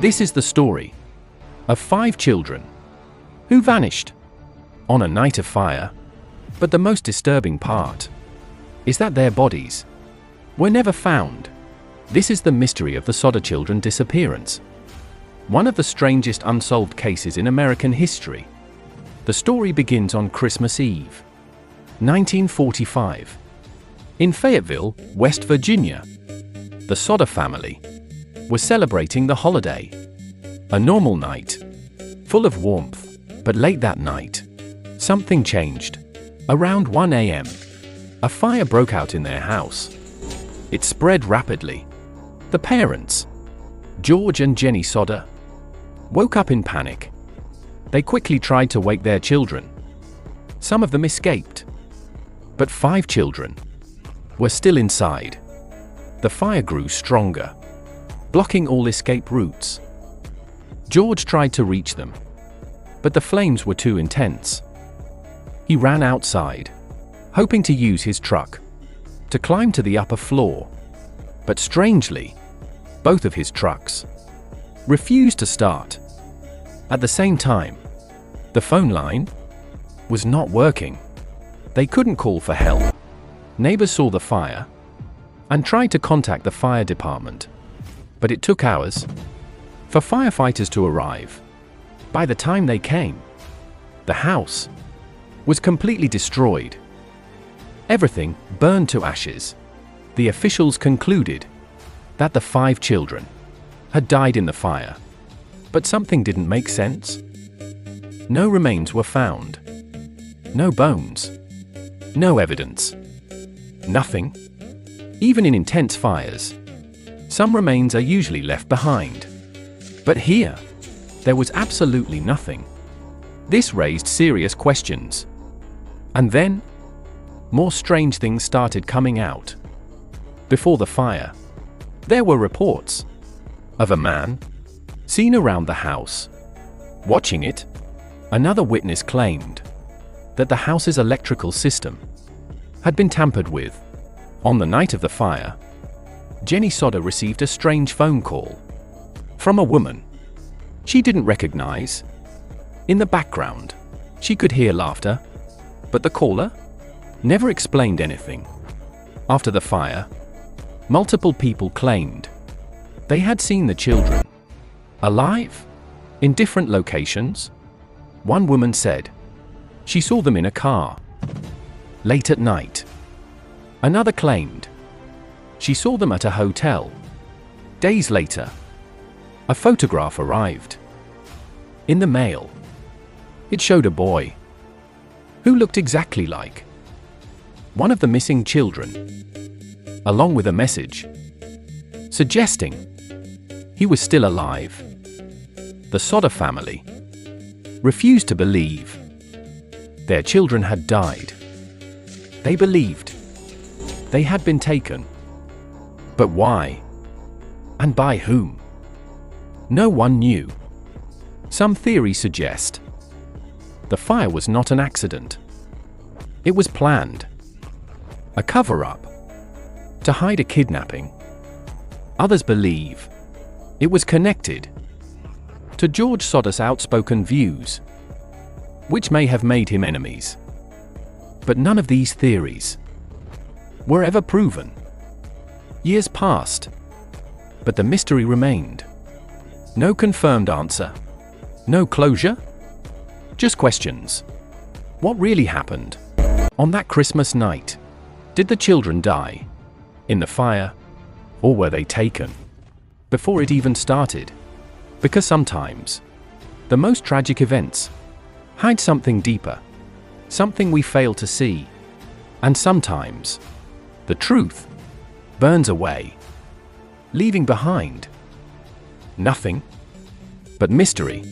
This is the story of 5 children who vanished on a night of fire. But the most disturbing part is that their bodies were never found. This is the mystery of the Sodder Children Disappearance, one of the strangest unsolved cases in American history. The story begins on Christmas Eve, 1945. In Fayetteville, West Virginia, the Sodder family was celebrating the holiday. A normal night, full of warmth, but late that night, something changed. Around 1 a.m., a fire broke out in their house. It spread rapidly. The parents, George and Jenny Sodder, woke up in panic. They quickly tried to wake their children. Some of them escaped, but 5 children were still inside. The fire grew stronger, blocking all escape routes. George tried to reach them, but the flames were too intense. He ran outside, hoping to use his truck to climb to the upper floor. But strangely, both of his trucks refused to start. At the same time, the phone line was not working. They couldn't call for help. Neighbors saw the fire and tried to contact the fire department, but it took hours for firefighters to arrive. By the time they came, the house was completely destroyed. Everything burned to ashes. The officials concluded that the 5 children had died in the fire, but something didn't make sense. No remains were found. No bones. No evidence. Nothing. Even in intense fires, some remains are usually left behind. But here, there was absolutely nothing. This raised serious questions. And then, more strange things started coming out. Before the fire, there were reports of a man seen around the house, watching it. Another witness claimed that the house's electrical system had been tampered with. On the night of the fire, Jenny Sodder received a strange phone call from a woman she didn't recognize. In the background, she could hear laughter, but the caller never explained anything. After the fire, multiple people claimed they had seen the children alive in different locations. One woman said she saw them in a car late at night. Another claimed she saw them at a hotel. Days later, a photograph arrived in the mail. It showed a boy who looked exactly like one of the missing children, along with a message suggesting he was still alive. The Sodder family refused to believe their children had died. They believed they had been taken. But why? And by whom? No one knew. Some theories suggest the fire was not an accident. It was planned. A cover-up to hide a kidnapping. Others believe it was connected to George Sodder's outspoken views, which may have made him enemies. But none of these theories were ever proven. Years passed, but the mystery remained. No confirmed answer. No closure? Just questions. What really happened on that Christmas night? Did the children die in the fire, or were they taken before it even started? Because sometimes the most tragic events hide something deeper, something we fail to see. And sometimes the truth burns away, leaving behind nothing but mystery.